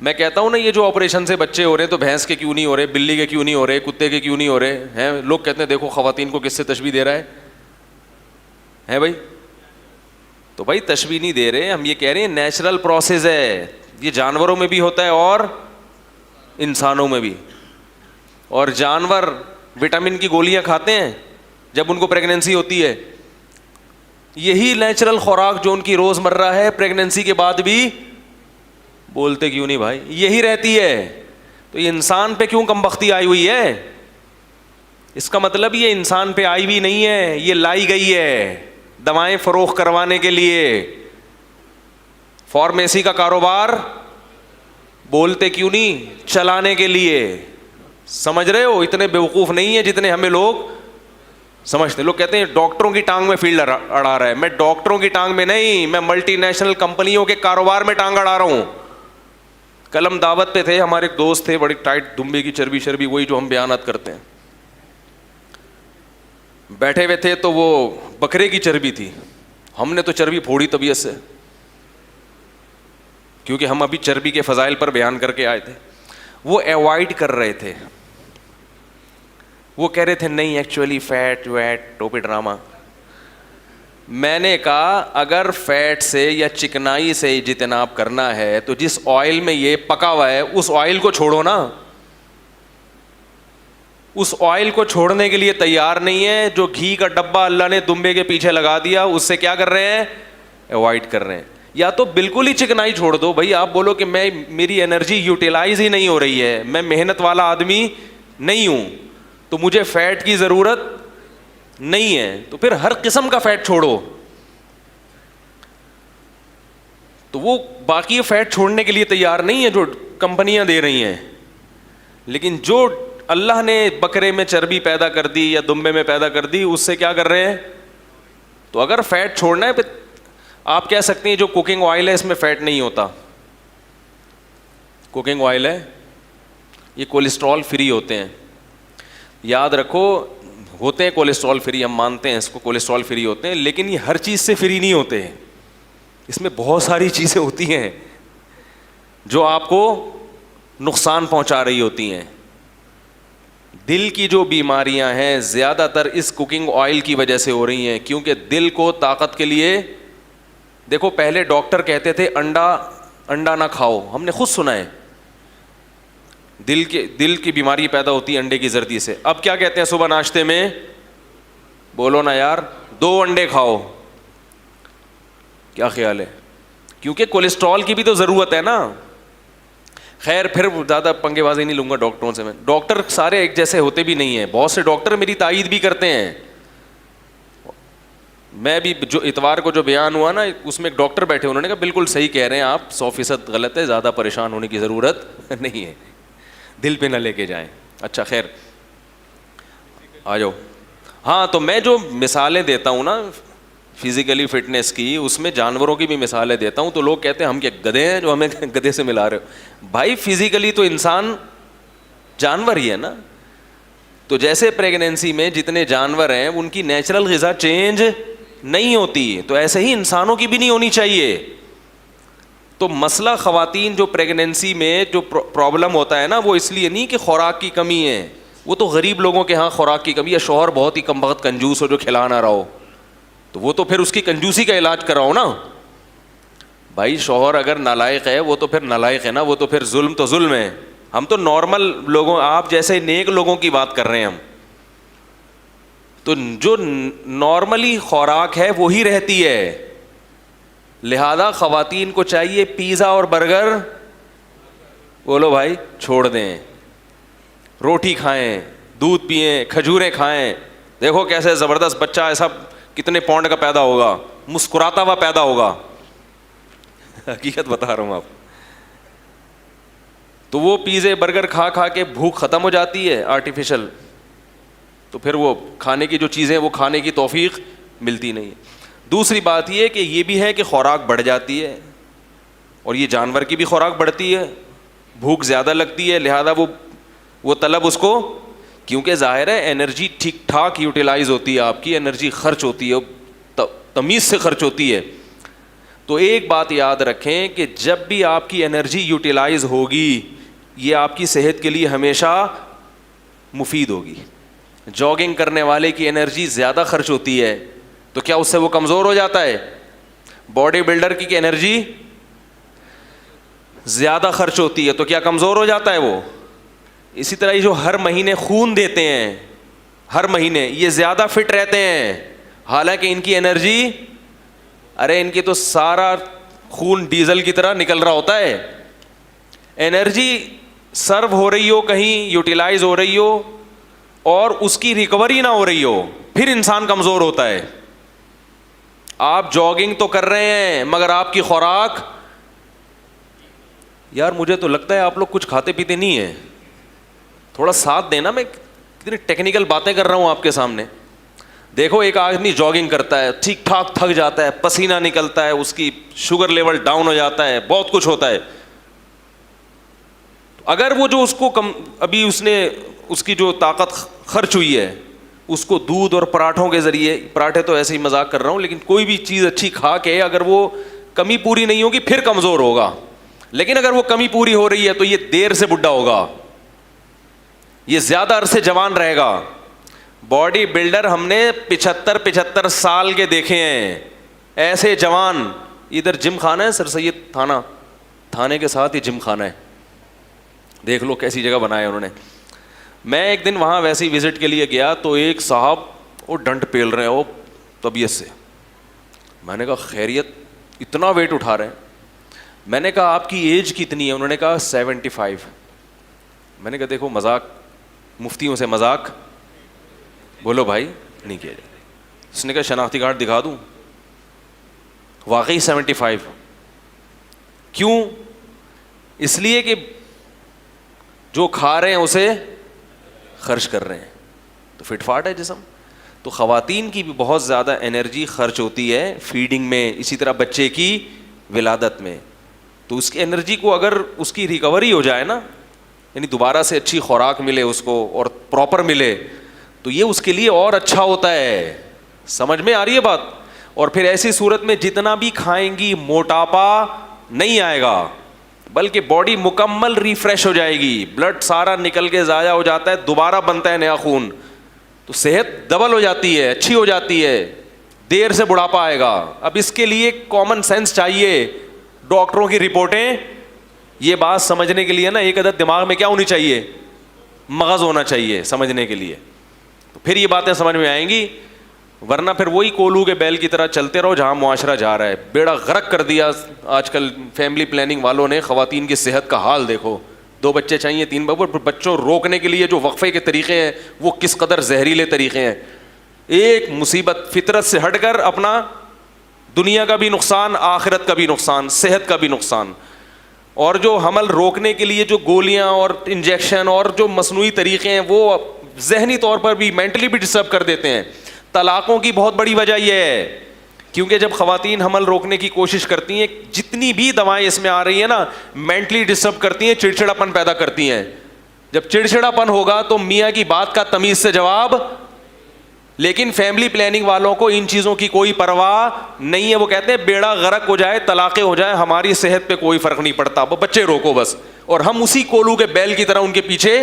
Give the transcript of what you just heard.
میں کہتا ہوں نا یہ جو آپریشن سے بچے ہو رہے ہیں تو بھینس کے کیوں نہیں ہو رہے, بلی کے کیوں نہیں ہو رہے, کتے کے کیوں نہیں ہو رہے ہیں؟ لوگ کہتے ہیں دیکھو خواتین کو کس سے تشبیہ دے رہا ہے بھائی. تو بھائی تشبیہ نہیں دے رہے, ہم یہ کہہ رہے ہیں نیچرل پروسیس ہے, یہ جانوروں میں بھی ہوتا ہے اور انسانوں میں بھی. اور جانور وٹامن کی گولیاں کھاتے ہیں جب ان کو پریگنینسی ہوتی ہے, یہی نیچرل خوراک جو ان کی روز مرہ ہے پریگنینسی کے بعد بھی بولتے کیوں نہیں بھائی یہی رہتی ہے. تو یہ انسان پہ کیوں کم بختی آئی ہوئی ہے؟ اس کا مطلب یہ انسان پہ آئی ہوئی نہیں ہے, یہ لائی گئی ہے دوائیں فروخت کروانے کے لیے. فارمیسی کا کاروبار بولتے کیوں نہیں چلانے کے لیے. سمجھ رہے ہو؟ اتنے بیوقوف نہیں ہے جتنے ہمیں لوگ سمجھتے. لوگ کہتے ہیں ڈاکٹروں کی ٹانگ میں فیلڈ اڑا رہا ہے. میں ڈاکٹروں کی ٹانگ میں نہیں, میں ملٹی نیشنل کمپنیوں کے کاروبار میں ٹانگ اڑا رہا ہوں. کل ہم دعوت پہ تھے, ہمارے ایک دوست تھے بڑی ٹائٹ دمبے کی چربی شربی, وہی جو ہم بیانات کرتے ہیں. بیٹھے ہوئے تھے تو وہ بکرے کی چربی تھی. ہم نے تو چربی پھوڑی طبیعت سے, کیونکہ ہم ابھی چربی کے فضائل پر بیان کر کے آئے تھے. وہ ایوائڈ کر رہے تھے, وہ کہہ رہے تھے نہیں ایکچولی فیٹ ویٹ ٹوپی ڈرامہ. میں نے کہا اگر فیٹ سے یا چکنائی سے اجتناب کرنا ہے تو جس آئل میں یہ پکا ہوا ہے اس آئل کو چھوڑو نا. اس آئل کو چھوڑنے کے لیے تیار نہیں ہے. جو گھی کا ڈبہ اللہ نے دمبے کے پیچھے لگا دیا اس سے کیا کر رہے ہیں؟ ایوائڈ کر رہے ہیں. یا تو بالکل ہی چکنائی چھوڑ دو بھائی. آپ بولو کہ میری انرجی یوٹیلائز ہی نہیں ہو رہی ہے, میں محنت والا آدمی نہیں ہوں تو مجھے فیٹ کی ضرورت نہیں ہے, تو پھر ہر قسم کا فیٹ چھوڑو. تو وہ باقی فیٹ چھوڑنے کے لیے تیار نہیں ہے جو کمپنیاں دے رہی ہیں. لیکن جو اللہ نے بکرے میں چربی پیدا کر دی یا دمبے میں پیدا کر دی اس سے کیا کر رہے ہیں؟ تو اگر فیٹ چھوڑنا ہے پھر آپ کہہ سکتے ہیں جو کوکنگ آئل ہے اس میں فیٹ نہیں ہوتا. کوکنگ آئل ہے یہ کولیسٹرول فری ہوتے ہیں. یاد رکھو ہوتے ہیں کولیسٹرول فری, ہم مانتے ہیں اس کو کولیسٹرول فری ہوتے ہیں, لیکن یہ ہر چیز سے فری نہیں ہوتے ہیں. اس میں بہت ساری چیزیں ہوتی ہیں جو آپ کو نقصان پہنچا رہی ہوتی ہیں. دل کی جو بیماریاں ہیں زیادہ تر اس کوکنگ آئل کی وجہ سے ہو رہی ہیں, کیونکہ دل کو طاقت کے لیے دیکھو پہلے ڈاکٹر کہتے تھے انڈا نہ کھاؤ, ہم نے خود سنا ہے دل کی بیماری پیدا ہوتی ہے انڈے کی زردی سے. اب کیا کہتے ہیں صبح ناشتے میں؟ بولو نا یار 2 انڈے کھاؤ. کیا خیال ہے؟ کیونکہ کولیسٹرول کی بھی تو ضرورت ہے نا. خیر پھر زیادہ پنگے بازی نہیں لوں گا ڈاکٹروں سے. میں ڈاکٹر سارے ایک جیسے ہوتے بھی نہیں ہیں, بہت سے ڈاکٹر میری تائید بھی کرتے ہیں. میں بھی جو اتوار کو جو بیان ہوا نا اس میں ایک ڈاکٹر بیٹھے, انہوں نے کہا بالکل صحیح کہہ رہے ہیں آپ, 100% غلط ہے, زیادہ پریشان ہونے کی ضرورت نہیں ہے, دل پہ نہ لے کے جائیں. اچھا خیر آ جاؤ. ہاں تو میں جو مثالیں دیتا ہوں نا فزیکلی فٹنس کی, اس میں جانوروں کی بھی مثالیں دیتا ہوں. تو لوگ کہتے ہیں ہم کیا گدھے ہیں جو ہمیں گدھے سے ملا رہے ہو؟ بھائی فزیکلی تو انسان جانور ہی ہے نا. تو جیسے پریگنینسی میں جتنے جانور ہیں ان کی نیچرل غذا چینج نہیں ہوتی, تو ایسے ہی انسانوں کی بھی نہیں ہونی چاہیے. تو مسئلہ خواتین جو پریگنینسی میں جو پرابلم ہوتا ہے نا وہ اس لیے نہیں کہ خوراک کی کمی ہے, وہ تو غریب لوگوں کے ہاں خوراک کی کمی ہے. شوہر بہت ہی کم بخت کنجوس ہو جو کھلا نہ رہا ہو تو وہ تو پھر اس کی کنجوسی کا علاج کراؤ نا بھائی. شوہر اگر نالائق ہے وہ تو پھر نالائق ہے نا, وہ تو پھر ظلم تو ظلم ہے. ہم تو نارمل لوگوں, آپ جیسے نیک لوگوں کی بات کر رہے ہیں ہم. تو جو نارملی خوراک ہے وہی رہتی ہے. لہذا خواتین کو چاہیے پیزا اور برگر بولو بھائی چھوڑ دیں, روٹی کھائیں, دودھ پئیں, کھجوریں کھائیں. دیکھو کیسے زبردست بچہ ایسا کتنے پاؤنڈ کا پیدا ہوگا, مسکراتا ہوا پیدا ہوگا. حقیقت بتا رہا ہوں آپ. تو وہ پیزے برگر کھا کھا کے بھوک ختم ہو جاتی ہے آرٹیفیشل, تو پھر وہ کھانے کی جو چیزیں وہ کھانے کی توفیق ملتی نہیں ہے. دوسری بات یہ کہ یہ بھی ہے کہ خوراک بڑھ جاتی ہے, اور یہ جانور کی بھی خوراک بڑھتی ہے, بھوک زیادہ لگتی ہے, لہذا وہ طلب اس کو, کیونکہ ظاہر ہے انرجی ٹھیک ٹھاک یوٹیلائز ہوتی ہے, آپ کی انرجی خرچ ہوتی ہے, تمیز سے خرچ ہوتی ہے. تو ایک بات یاد رکھیں کہ جب بھی آپ کی انرجی یوٹیلائز ہوگی یہ آپ کی صحت کے لیے ہمیشہ مفید ہوگی. جاگنگ کرنے والے کی انرجی زیادہ خرچ ہوتی ہے تو کیا اس سے وہ کمزور ہو جاتا ہے؟ باڈی بلڈر کی انرجی زیادہ خرچ ہوتی ہے تو کیا کمزور ہو جاتا ہے وہ؟ اسی طرح یہ جو ہر مہینے خون دیتے ہیں ہر مہینے یہ زیادہ فٹ رہتے ہیں حالانکہ ان کی انرجی ارے ان کی تو سارا خون ڈیزل کی طرح نکل رہا ہوتا ہے. انرجی سرو ہو رہی ہو کہیں یوٹیلائز ہو رہی ہو اور اس کی ریکوری نہ ہو رہی ہو پھر انسان کمزور ہوتا ہے. آپ جاگنگ تو کر رہے ہیں مگر آپ کی خوراک یار مجھے تو لگتا ہے آپ لوگ کچھ کھاتے پیتے نہیں ہیں. تھوڑا ساتھ دینا میں کتنی ٹیکنیکل باتیں کر رہا ہوں آپ کے سامنے. دیکھو ایک آدمی جاگنگ کرتا ہے ٹھیک ٹھاک تھک جاتا ہے پسینہ نکلتا ہے اس کی شوگر لیول ڈاؤن ہو جاتا ہے بہت کچھ ہوتا ہے. اگر وہ جو اس کو ابھی اس نے اس کی جو طاقت خرچ ہوئی ہے اس کو دودھ اور پراٹھوں کے ذریعے پراٹھے تو ایسے ہی مذاق کر رہا ہوں لیکن کوئی بھی چیز اچھی کھا کے اگر وہ کمی پوری نہیں ہوگی پھر کمزور ہوگا. لیکن اگر وہ کمی پوری ہو رہی ہے تو یہ دیر سے بڈھا ہوگا یہ زیادہ عرصے جوان رہے گا. باڈی بلڈر ہم نے 75 سال کے دیکھے ہیں ایسے جوان. ادھر جم خانہ ہے سر سید تھانے کے ساتھ ہی جم خانہ ہے دیکھ لو کیسی جگہ بنایا انہوں نے. میں ایک دن وہاں ویسے ہی وزٹ کے لیے گیا تو ایک صاحب وہ ڈنڈ پیل رہے ہیں وہ طبیعت سے. میں نے کہا خیریت اتنا ویٹ اٹھا رہے ہیں. میں نے کہا آپ کی ایج کتنی ہے؟ انہوں نے کہا 75. میں نے کہا دیکھو مذاق مفتیوں سے مذاق بولو بھائی نہیں کیا جائے. اس نے کہا شناختی کارڈ دکھا دوں؟ واقعی 75. کیوں؟ اس لیے کہ جو کھا رہے ہیں اسے خرچ کر رہے ہیں تو فٹ فاٹ ہے جسم. تو خواتین کی بھی بہت زیادہ انرجی خرچ ہوتی ہے فیڈنگ میں اسی طرح بچے کی ولادت میں. تو اس کی انرجی کو اگر اس کی ریکوری ہو جائے نا یعنی دوبارہ سے اچھی خوراک ملے اس کو اور پراپر ملے تو یہ اس کے لیے اور اچھا ہوتا ہے. سمجھ میں آ رہی ہے بات؟ اور پھر ایسی صورت میں جتنا بھی کھائیں گی موٹاپا نہیں آئے گا بلکہ باڈی مکمل ریفریش ہو جائے گی. بلڈ سارا نکل کے ضائع ہو جاتا ہے دوبارہ بنتا ہے نیا خون تو صحت ڈبل ہو جاتی ہے اچھی ہو جاتی ہے. دیر سے بڑھاپا آئے گا. اب اس کے لیے کامن سینس چاہیے. ڈاکٹروں کی رپورٹیں یہ بات سمجھنے کے لیے نا ایک عدد دماغ میں کیا ہونی چاہیے؟ مغز ہونا چاہیے سمجھنے کے لیے. تو پھر یہ باتیں سمجھ میں آئیں گی ورنہ پھر وہی کولو کے بیل کی طرح چلتے رہو جہاں معاشرہ جا رہا ہے. بیڑا غرق کر دیا آج کل فیملی پلاننگ والوں نے. خواتین کی صحت کا حال دیکھو 2 بچے چاہیے 3 بچوں روکنے کے لیے جو وقفے کے طریقے ہیں وہ کس قدر زہریلے طریقے ہیں. ایک مصیبت فطرت سے ہٹ کر اپنا دنیا کا بھی نقصان آخرت کا بھی نقصان صحت کا بھی نقصان. اور جو حمل روکنے کے لیے جو گولیاں اور انجیکشن اور جو مصنوعی طریقے ہیں وہ ذہنی طور پر بھی مینٹلی بھی ڈسٹرب کر دیتے ہیں. طلاقوں کی بہت بڑی وجہ یہ ہے کیونکہ جب خواتین حمل روکنے کی کوشش کرتی ہیں جتنی بھی دوائیں اس میں آ رہی ہیں نا مینٹلی ڈسٹرب کرتی ہیں چڑچڑاپن پیدا کرتی ہیں. جب چڑچڑاپن ہوگا تو میاں کی بات کا تمیز سے جواب. لیکن فیملی پلاننگ والوں کو ان چیزوں کی کوئی پرواہ نہیں ہے. وہ کہتے ہیں بیڑا غرق ہو جائے طلاقیں ہو جائے ہماری صحت پہ کوئی فرق نہیں پڑتا بچے روکو بس. اور ہم اسی کولو کے بیل کی طرح ان کے پیچھے